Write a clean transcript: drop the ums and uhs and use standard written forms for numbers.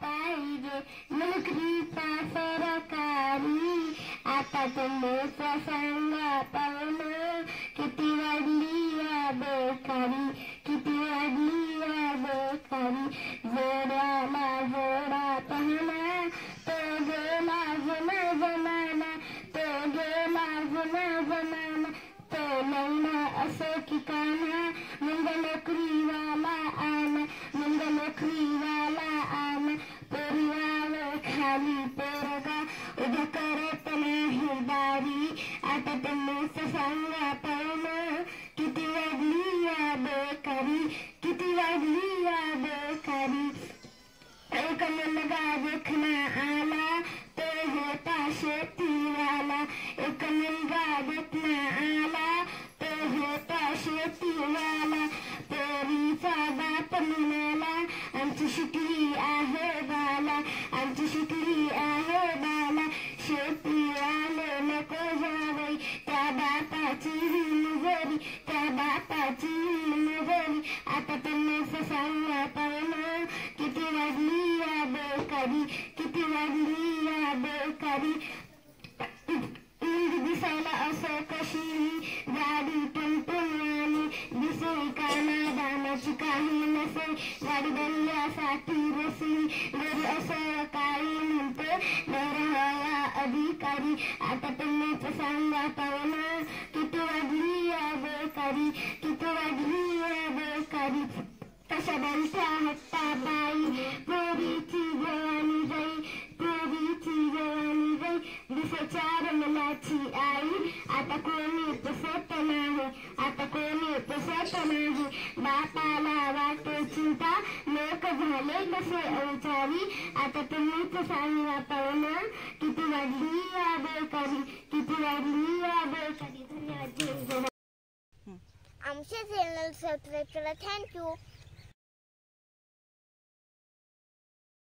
पाहिजे नोकरीचा सरकारी आता तुम्हीच सांगा पाहुणं किती वाढली या बेकारी किती वाढली या बेकारी जोड्याला जोडा पाहुणा तो गेला जुना जमाना तो गेला जुना जमाना तो नैना असो की काना मुंग नोकरीवाला आना मुंग नोकरीवाला आना पोरीवाला खाली पोरगा उभा करत नाही दारी आता तुम्हीच सांगा पाहुणं किती वाढली या बेकारी किती वाढली या बेकारी एक मुलगा देखना आला तो होता शेतीवाला एक मुलगा देखना आला तो होता शेतीवाला पोरीचा बाप म्हणाला आमची शिकली आहे बाला आमची शिकली आहे बाला शेतीवाले नको जावई त्या बापाची मजुरी त्या बापाची मजुरी आता तुम्हीच सांगा पाहुणं किती वाढली या बेकारी किती वाढली या बेकारी दिसायला असं कशी गाडी टुनटुनवाणी दिसे काना दानाची काही नसे गाडी बनल्यासाठी रसली घरी असं काही म्हणतो नवरा अधिकारी आता तुम्हीच सांगा पाहुणं किती वाढली या बेकारी किती वाढली या बेकारी कशा बनत्या हट्टा बाई पोरीची जवानी जाई पोरीची जवानी जाई दिसे चार मुलाची आई आता कोणी पुसत नाही आता कोणी पुसत नाही बापाला वाटे चिंता लोक झाले कसे अवचारी आता तुम्हीच सांगा पाहुणं किती वाढली या बेकारी किती वाढली या बेकारी धन्यवाद आमचे चॅनल सबस्क्राईब करा थँक्यू